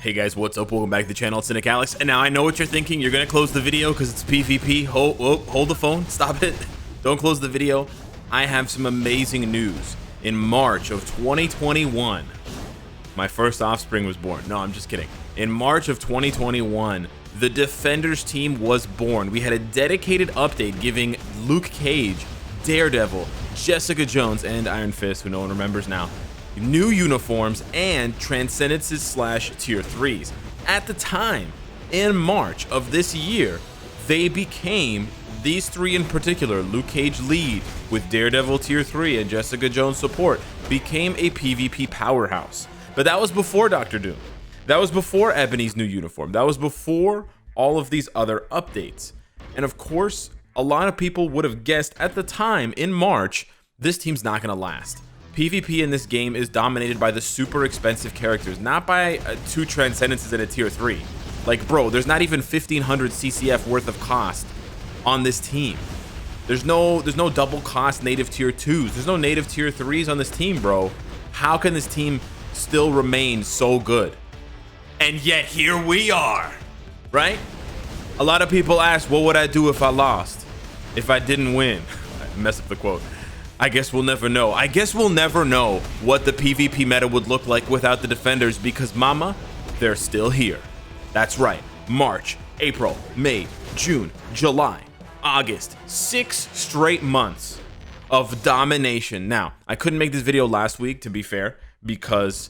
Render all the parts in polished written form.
Hey guys, what's up? Welcome back to the channel. It's Cynicalex. And now I know what you're thinking. You're gonna close the video because it's PvP. Hold the phone. Stop it. Don't close the video. I have some amazing news. In March of 2021, my first offspring was born. No, I'm just kidding. In March of 2021, the Defenders team was born. We had a dedicated update giving Luke Cage, Daredevil, Jessica Jones, and Iron Fist, who no one remembers now, new uniforms and transcendences / tier 3s. At the time, in March of this year, they became, these three in particular, Luke Cage lead with Daredevil tier 3 and Jessica Jones support, became a PvP powerhouse. But that was before Dr. Doom. That was before Ebony's new uniform. That was before all of these other updates. And of course, a lot of people would have guessed at the time in March, this team's not gonna last. PvP in this game is dominated by the super expensive characters, not by 2 transcendences and a tier 3. Like, bro, there's not even 1500 CCF worth of cost on this team. There's no double cost native tier 2s. There's no native tier 3s on this team, bro. How can this team still remain so good? And yet here we are, right? A lot of people ask, what would I do if I lost? If I didn't win? I messed up the quote. I guess we'll never know. I guess we'll never know what the PvP meta would look like without the Defenders because, mama, they're still here. That's right. March, April, May, June, July, August. 6 straight months of domination. Now, I couldn't make this video last week, to be fair, because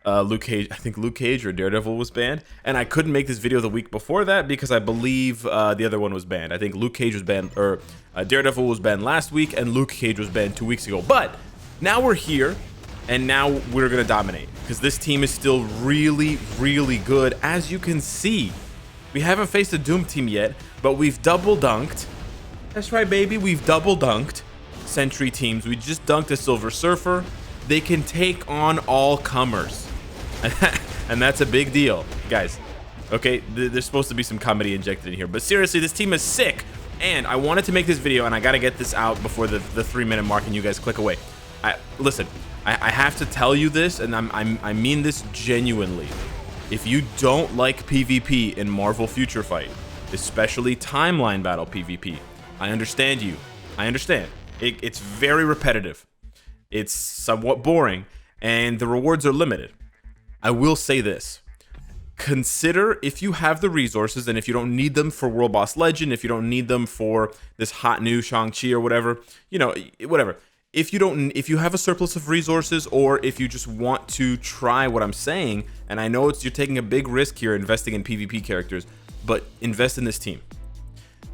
Luke Cage, I think Luke Cage or Daredevil was banned, and I couldn't make this video the week before that because I believe the other one was banned. I think Luke Cage was banned, or Daredevil was banned last week, and Luke Cage was banned 2 weeks ago. But now we're here, and now we're gonna dominate because this team is still really, really good. As you can see, we haven't faced a Doom team yet, but we've double dunked. That's right, baby, we've double dunked Sentry teams. We just dunked a Silver Surfer. They can take on all comers. And that's a big deal, guys. Okay, there's supposed to be some comedy injected in here, but seriously, this team is sick. And I wanted to make this video, and I gotta get this out before the 3-minute mark, and you guys click away. Listen, I have to tell you this, and I mean this genuinely. If you don't like PvP in Marvel Future Fight, especially timeline battle PvP, I understand you. I understand. It's very repetitive. It's somewhat boring, and the rewards are limited. I will say this. Consider, if you have the resources and if you don't need them for World Boss Legend, if you don't need them for this hot new Shang-Chi or whatever, you know, whatever. If you have a surplus of resources, or if you just want to try what I'm saying, and I know you're taking a big risk here investing in PvP characters, but invest in this team.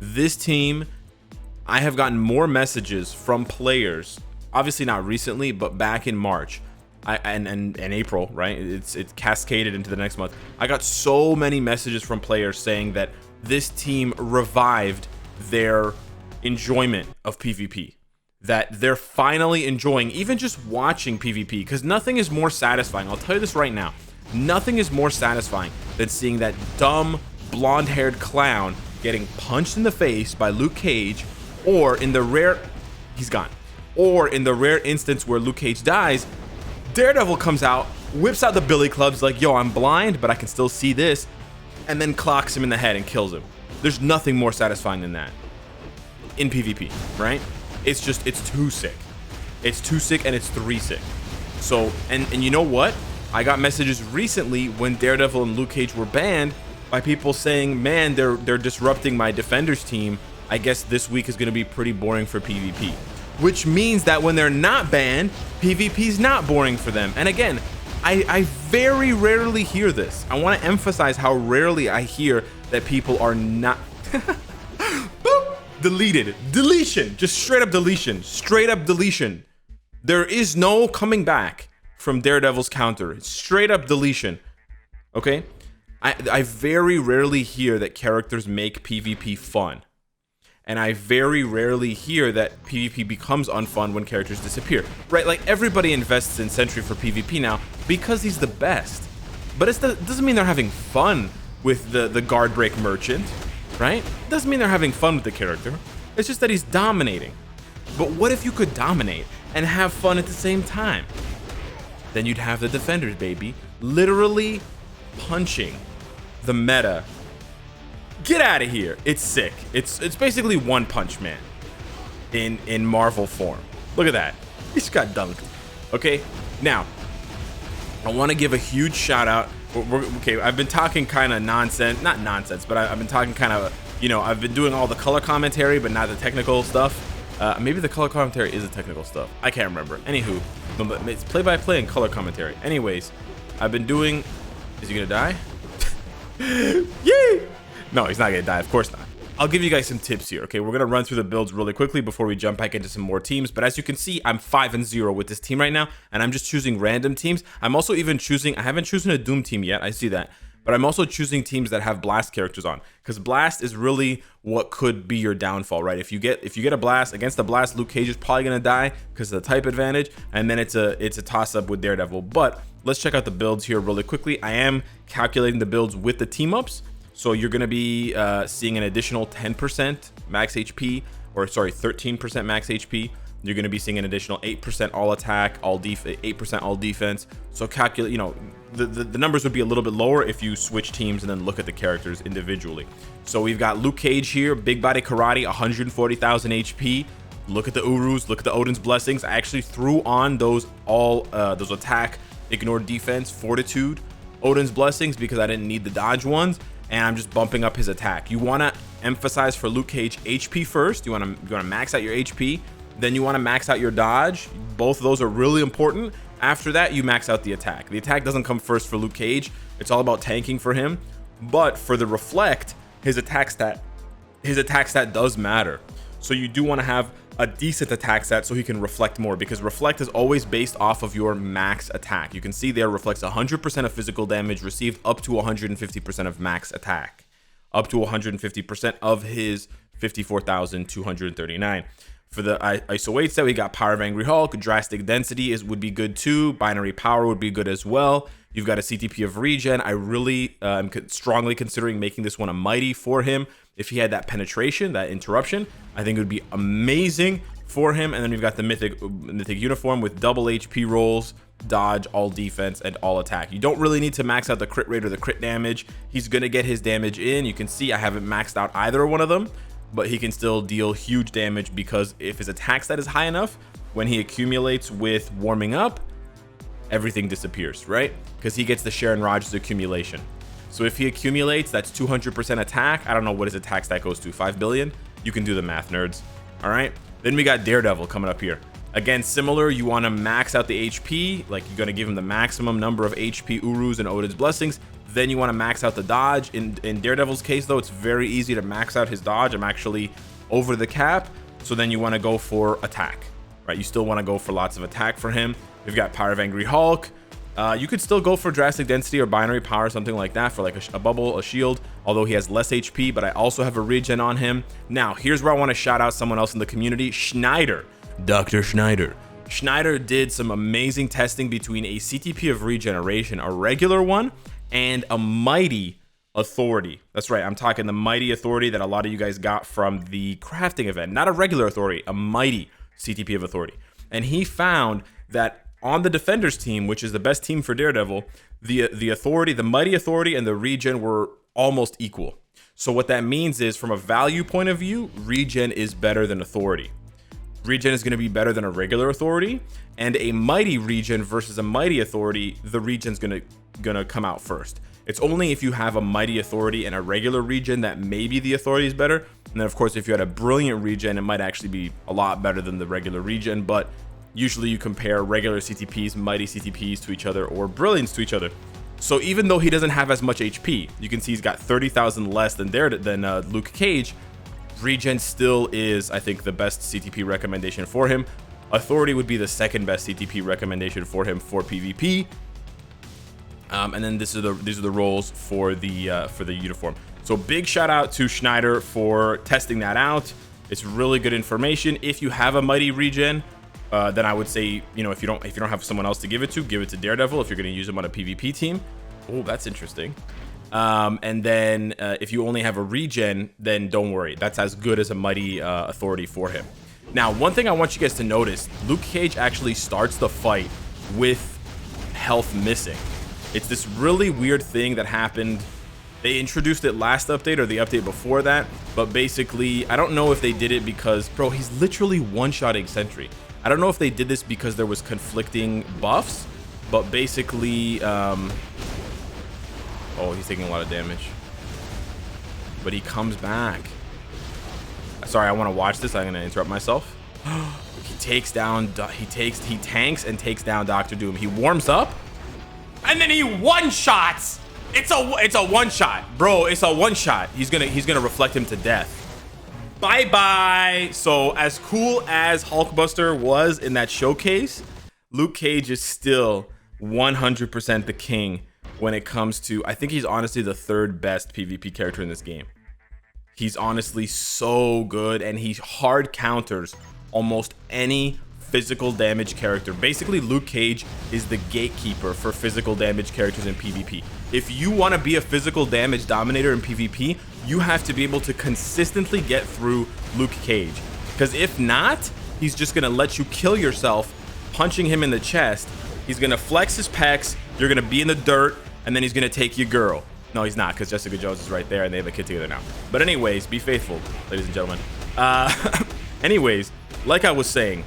This team, I have gotten more messages from players, obviously not recently, but back in March, and April, right? It's cascaded into the next month. I got so many messages from players saying that this team revived their enjoyment of PvP, that they're finally enjoying even just watching PvP, because nothing is more satisfying. I'll tell you this right now. Nothing is more satisfying than seeing that dumb blonde-haired clown getting punched in the face by Luke Cage, or in the rare, he's gone, or in the rare instance where Luke Cage dies, Daredevil comes out, whips out the billy clubs like, yo, I'm blind, but I can still see this, and then clocks him in the head and kills him. There's nothing more satisfying than that in PvP, right? It's just, it's too sick. It's too sick, and it's 3 sick. So, and you know what? I got messages recently when Daredevil and Luke Cage were banned by people saying, man, they're disrupting my Defenders team. I guess this week is gonna be pretty boring for PvP. Which means that when they're not banned, PvP's not boring for them. And again, I very rarely hear this. I want to emphasize how rarely I hear that people are not Boop. Deleted. Deletion. Just straight up deletion. Straight up deletion. There is no coming back from Daredevil's counter. It's straight up deletion. Okay? I very rarely hear that characters make PvP fun. And I very rarely hear that PvP becomes unfun when characters disappear, right? Like, everybody invests in Sentry for PvP now because he's the best. But it doesn't mean they're having fun with the guard break merchant, right? It doesn't mean they're having fun with the character. It's just that he's dominating. But what if you could dominate and have fun at the same time? Then you'd have the Defenders, baby. Literally punching the meta. Get out of here. It's sick. It's basically One Punch Man in Marvel form. Look at that. He just got dunked. Okay, now I want to give a huge shout out. Okay, I've been talking kind of nonsense, not nonsense, but I've been talking kind of, you know, I've been doing all the color commentary, but not the technical stuff. Maybe the color commentary is the technical stuff. I can't remember. Anywho, it's play-by-play and color commentary. Anyways, I've been doing. Is he gonna die? Yay! No, he's not gonna die. Of course not. I'll give you guys some tips here. Okay, we're gonna run through the builds really quickly before we jump back into some more teams. But as you can see, I'm 5-0 with this team right now, and I'm just choosing random teams. I'm also even choosing. I haven't chosen a Doom team yet. I see that. But I'm also choosing teams that have Blast characters on, because Blast is really what could be your downfall, right? If you get a Blast against the Blast, Luke Cage is probably gonna die because of the type advantage, and then it's a toss up with Daredevil. But let's check out the builds here really quickly. I am calculating the builds with the team ups, so you're gonna be seeing an additional 10% max HP, or sorry, 13% max HP. You're going to be seeing an additional 8% all attack, 8% all defense. So calculate, you know, the numbers would be a little bit lower if you switch teams and then look at the characters individually. So we've got Luke Cage here, big body karate, 140,000 HP. Look at the Urus, look at the Odin's blessings. I actually threw on those attack, ignore defense, fortitude, Odin's blessings, because I didn't need the dodge ones, and I'm just bumping up his attack. You want to emphasize for Luke Cage HP first. You want to max out your HP. Then you want to max out your dodge. Both of those are really important. After that, you max out the attack. The attack doesn't come first for Luke Cage. It's all about tanking for him. But for the reflect, his attack stat does matter. So you do want to have a decent attack stat so he can reflect more, because reflect is always based off of your max attack. You can see there reflects 100% of physical damage received up to 150% of max attack, up to 150% of his 54,239. For the ISO 8 set, we got Power of Angry Hulk. Drastic Density would be good too. Binary Power would be good as well. You've got a CTP of Regen. I really am strongly considering making this one a Mighty for him. If he had that penetration, that interruption, I think it would be amazing for him. And then we've got the Mythic Uniform with double HP rolls, dodge, all defense, and all attack. You don't really need to max out the crit rate or the crit damage. He's going to get his damage in. You can see I haven't maxed out either one of them, but he can still deal huge damage, because if his attack stat is high enough, when he accumulates with warming up, everything disappears, right? Because he gets the Sharon Rogers accumulation. So if he accumulates, that's 200% attack. I don't know what his attack stat goes to, 5 billion? You can do the math, nerds. All right. Then we got Daredevil coming up here. Again, similar, you want to max out the HP, like you're going to give him the maximum number of HP Urus and Odin's blessings. Then you want to max out the dodge. In Daredevil's case, though, it's very easy to max out his dodge. I'm actually over the cap. So then you want to go for attack, right? You still want to go for lots of attack for him. We've got Power of Angry Hulk. You could still go for Drastic Density or Binary Power, something like that, for like a bubble, a shield, although he has less HP, but I also have a regen on him. Now, here's where I want to shout out someone else in the community, Schneider. Dr. Schneider. Schneider did some amazing testing between a CTP of Regeneration, a regular one, and a Mighty Authority. That's right, I'm talking the Mighty Authority that a lot of you guys got from the crafting event. Not a regular Authority, a Mighty CTP of Authority. And he found that on the Defenders team, which is the best team for Daredevil, the Authority, the Mighty Authority, and the Regen were almost equal. So what that means is, from a value point of view, Regen is better than Authority. Regen is going to be better than a regular Authority, and a Mighty Regen versus a Mighty Authority, the Regen's gonna come out first. It's only if you have a Mighty Authority and a regular Regen that maybe the Authority is better. And then of course, if you had a brilliant Regen, it might actually be a lot better than the regular Regen. But usually you compare regular CTPs, Mighty CTPs to each other, or Brilliance to each other. So even though he doesn't have as much HP, you can see he's got 30,000 less than Luke Cage. Regen still is, I think, the best CTP recommendation for him. Authority would be the second best CTP recommendation for him for PvP. And then these are the roles for the uniform. So big shout out to Schneider for testing that out. It's really good information. If you have a Mighty Regen, then I would say, you know, if you don't have someone else to give it to Daredevil if you're going to use him on a PvP team. Oh, that's interesting. And then if you only have a Regen, then don't worry. That's as good as a Mighty Authority for him. Now, one thing I want you guys to notice, Luke Cage actually starts the fight with health missing. It's this really weird thing that happened. They introduced it last update or the update before that, but basically, I don't know if they did it because, bro, he's literally one-shotting Sentry. I don't know if they did this because there was conflicting buffs, but basically, oh, he's taking a lot of damage. But he comes back. Sorry, I want to watch this. I'm going to interrupt myself. He takes down, he tanks and takes down Dr. Doom. He warms up, and then he one-shots. It's a one-shot, bro. It's a one-shot. He's gonna reflect him to death. Bye-bye. So as cool as Hulkbuster was in that showcase, Luke Cage is still 100% the king when it comes to, I think he's honestly the third best PvP character in this game. He's honestly so good, and he hard counters almost any physical damage character. Basically, Luke Cage is the gatekeeper for physical damage characters in PvP. If you want to be a physical damage dominator in PvP, you have to be able to consistently get through Luke Cage. Because if not, he's just going to let you kill yourself, punching him in the chest. He's going to flex his pecs, you're going to be in the dirt, and then he's going to take your girl. No, he's not, because Jessica Jones is right there, and they have a kid together now. But anyways, be faithful, ladies and gentlemen. Anyways, like I was saying,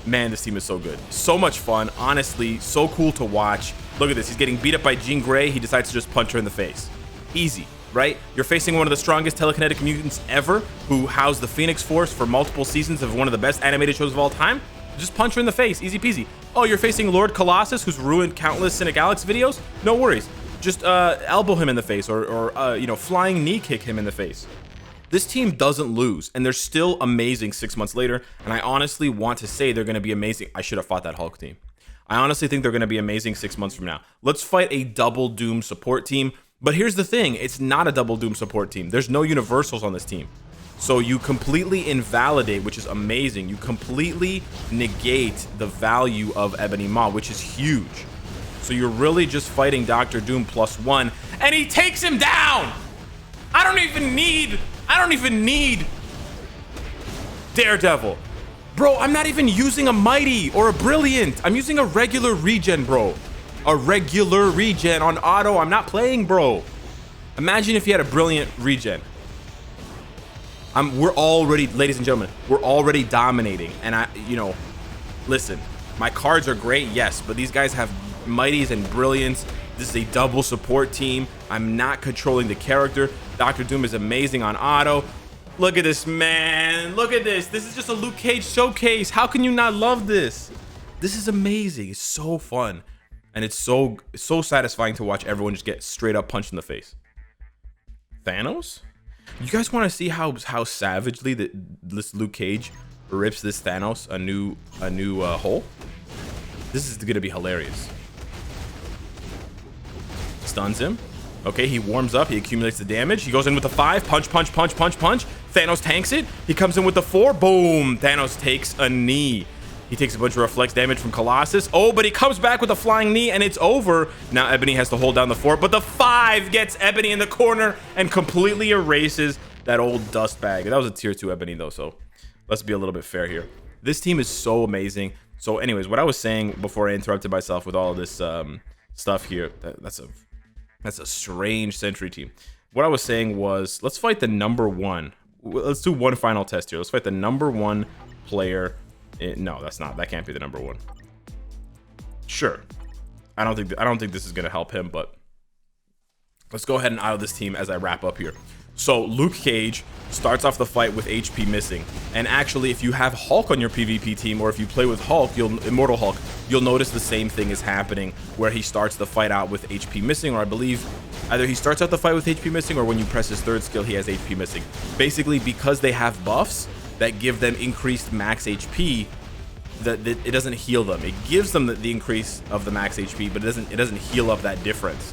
man, this team is so good. So much fun. Honestly, so cool to watch. Look at this. He's getting beat up by Jean Grey. He decides to just punch her in the face. Easy, right? You're facing one of the strongest telekinetic mutants ever, who housed the Phoenix Force for multiple seasons of one of the best animated shows of all time. Just punch her in the face. Easy peasy. Oh, you're facing Lord Colossus, who's ruined countless Cynicalex videos? No worries. Just elbow him in the face, or you know, flying knee kick him in the face. This team doesn't lose, and they're still amazing 6 months later, and I honestly want to say they're going to be amazing. I should have fought that Hulk team. I honestly think they're going to be amazing 6 months from now. Let's fight a double Doom support team, but here's the thing. It's not a double Doom support team. There's no universals on this team. So you completely invalidate, which is amazing. You completely negate the value of Ebony Maw, which is huge. So you're really just fighting Dr. Doom +1, and he takes him down! I don't even need Daredevil. Bro, I'm not even using a Mighty or a Brilliant. I'm using a regular regen, bro. A regular regen on auto. I'm not playing, bro. Imagine if you had a Brilliant regen. We're already, ladies and gentlemen, we're already dominating. And you know, listen, my cards are great, yes, but these guys have Mighties and Brilliants. This is a double support team. I'm not controlling the character. Dr. Doom is amazing on auto. Look at this, man. Look at this. This is just a Luke Cage showcase. How can you not love this? This is amazing. It's so fun. And it's so satisfying to watch everyone just get straight up punched in the face. Thanos? You guys want to see how savagely this Luke Cage rips this Thanos a new hole? This is going to be hilarious. Stuns him. Okay, he warms up. He accumulates the damage. He goes in with a 5. Punch, punch, punch, punch, punch. Thanos tanks it. He comes in with the 4. Boom. Thanos takes a knee. He takes a bunch of reflex damage from Colossus. Oh, but he comes back with a flying knee, and it's over. Now Ebony has to hold down the 4, but the 5 gets Ebony in the corner and completely erases that old dust bag. That was a tier 2 Ebony, though, so let's be a little bit fair here. This team is so amazing. So anyways, what I was saying before I interrupted myself with all of this stuff here, that's a strange Sentry team. What I was saying was, let's fight the number 1. Let's do one final test here. Let's fight the number 1 player. No, that can't be the number 1. Sure. I don't think this is gonna help him, but let's go ahead and idle this team as I wrap up here. So Luke Cage starts off the fight with HP missing, and actually if you have Hulk on your PvP team, or if you play with Hulk, Immortal Hulk, you'll notice the same thing is happening, where he starts the fight out with HP missing, or I believe either he starts out the fight with HP missing, or when you press his 3rd skill he has HP missing. Basically, because they have buffs that give them increased max HP, that it doesn't heal them. It gives them the increase of the max HP, but it doesn't heal up that difference.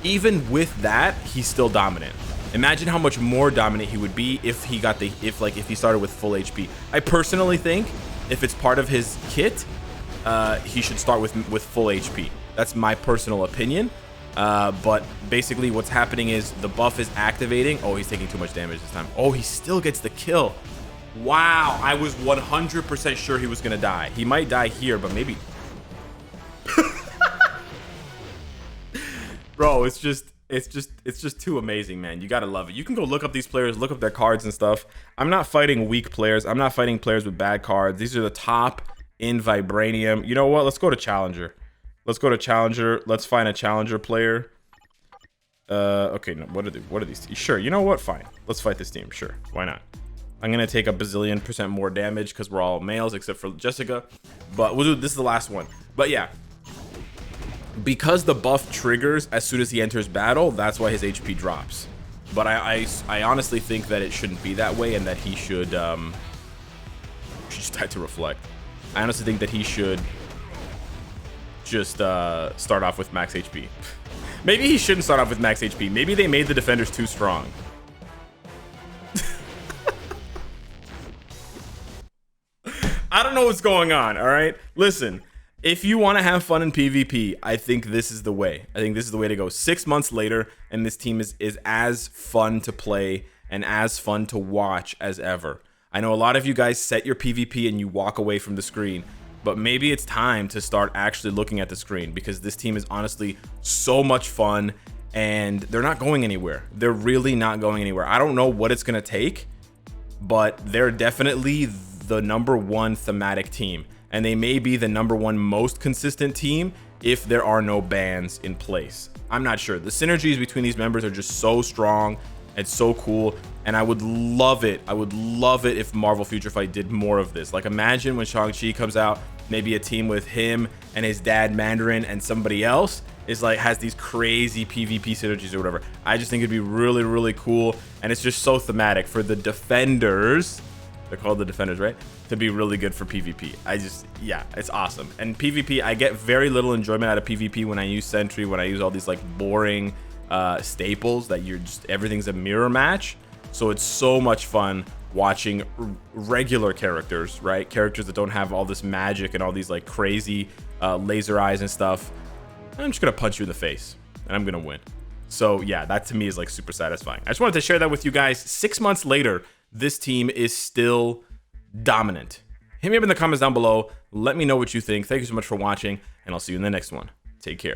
Even with that, he's still dominant. Imagine how much more dominant he would be if he started with full HP. I personally think if it's part of his kit, he should start with full HP. That's my personal opinion. But basically what's happening is the buff is activating. Oh, he's taking too much damage this time. Oh, he still gets the kill. Wow, I was 100% sure he was gonna die. He might die here, but maybe Bro, it's just too amazing, man. You gotta love it. You can go look up these players, look up their cards and stuff. I'm not fighting weak players. I'm not fighting players with bad cards. These are the top in Vibranium. You know what? Let's go to Challenger. Let's go to Challenger. Let's find a Challenger player. Okay, no, what are these? Sure, you know what? Fine. Let's fight this team. Sure, why not? I'm gonna take a bazillion% more damage because we're all males except for Jessica. But we'll do this is the last one. But yeah. Because the buff triggers as soon as he enters battle, that's why his HP drops. But I honestly think that it shouldn't be that way and that he should just try to reflect. I honestly think that he should just start off with max HP. Maybe he shouldn't start off with max HP. Maybe they made the defenders too strong. I don't know what's going on, all right? Listen, if you want to have fun in PvP, I think this is the way. I think this is the way to go. 6 months later, and this team is as fun to play and as fun to watch as ever. I know a lot of you guys set your PvP and you walk away from the screen, but maybe it's time to start actually looking at the screen because this team is honestly so much fun and they're not going anywhere. They're really not going anywhere. I don't know what it's going to take, but they're definitely the #1 thematic team. And they may be the #1 most consistent team if there are no bans in place. I'm not sure. The synergies between these members are just so strong and so cool. And I would love it. I would love it if Marvel Future Fight did more of this. Like imagine when Shang-Chi comes out, maybe a team with him and his dad Mandarin and somebody else is like has these crazy PvP synergies or whatever. I just think it'd be really, really cool. And it's just so thematic for the defenders. They're called the defenders, right? To be really good for PvP. Yeah, it's awesome. And PvP, I get very little enjoyment out of PvP when I use Sentry, when I use all these like boring staples that everything's a mirror match. So it's so much fun watching regular characters, right? Characters that don't have all this magic and all these like crazy laser eyes and stuff. I'm just gonna punch you in the face and I'm gonna win. So yeah, that to me is like super satisfying. I just wanted to share that with you guys. 6 months later, this team is still dominant. Hit me up in the comments down below. Let me know what you think. Thank you so much for watching, and I'll see you in the next one. Take care.